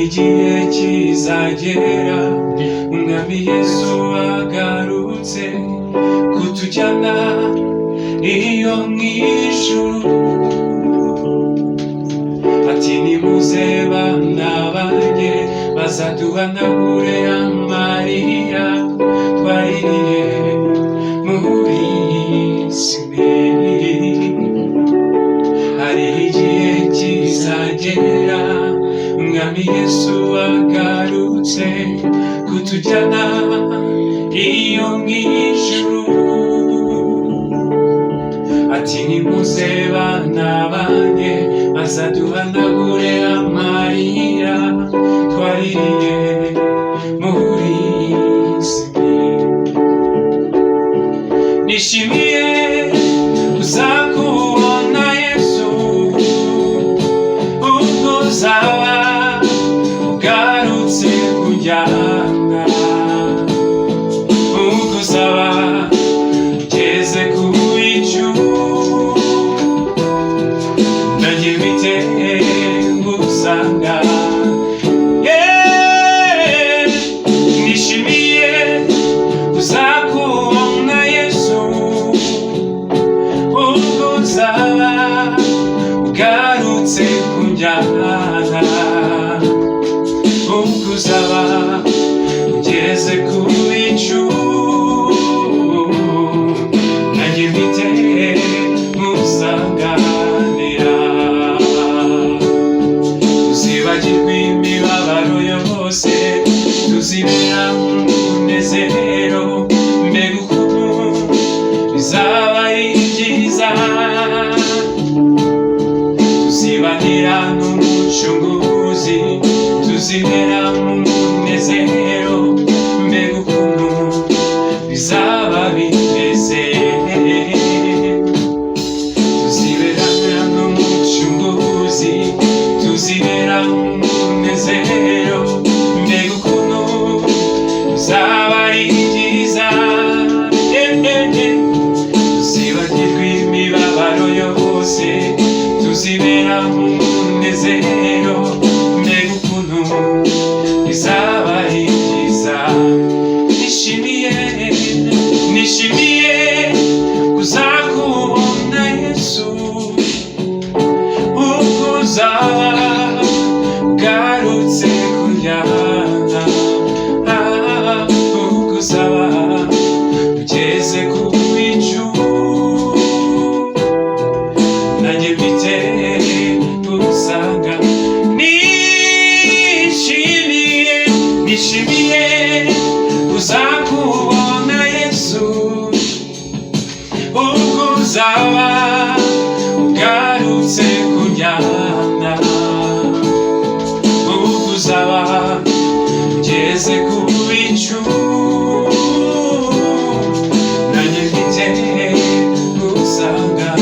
igihe kizagera umwami Yesu agarutse kutujyana iyo mw'ijuru. Ati nimuze bana banjye bazaduhanagure amarira twaririye muri iyi si mbi. Hari igihe kizagera umwami Yesu agarutse kutujyana iyo mw'ijuru. Ati nimuze bana banjye bazaduhanagure amarira twaririye muri iyi si mbi. Nishimiye kuzakubona Yesu ubwo uzaba ugarutse kunjyana, ubwo uzaba ugeze ku bicu nanjye mpite ngusanga. Nishimiye kuzakubona Yesu ubwo uzaba ugarutse kunjyana, ubwo uzaba ugeze ku bicu nanjye mpite ngusanganira. Tuzibagirwa imibabaro yose, tuzibera mu munezero, mbega ukuntu bizaba ari byiza. Tuzibanira n'umucunguzi, tuzibera mu munezero, mbega ukuntu bizaba bimeze. Tuziberana n'umucunguzi, tuzibera mu munezero, mbega ukuntu bizaba ari byiza. Tuzibagirwa imibabaro yose, tuzibera mu munezero, mbega ukuntu bizaba ari byiza. Nishimiye kuzakubona Yesu ubwo uzaba ugarutse kunjyana, ubwo uzaba ugeze ku bicu nanjye mpite ngusanga. Nishimiye kuzakubona Yesu ubwo uzaba ugarutse kunjyana, ubwo uzaba ugeze ku bicu nanjye mpite ngusanganira.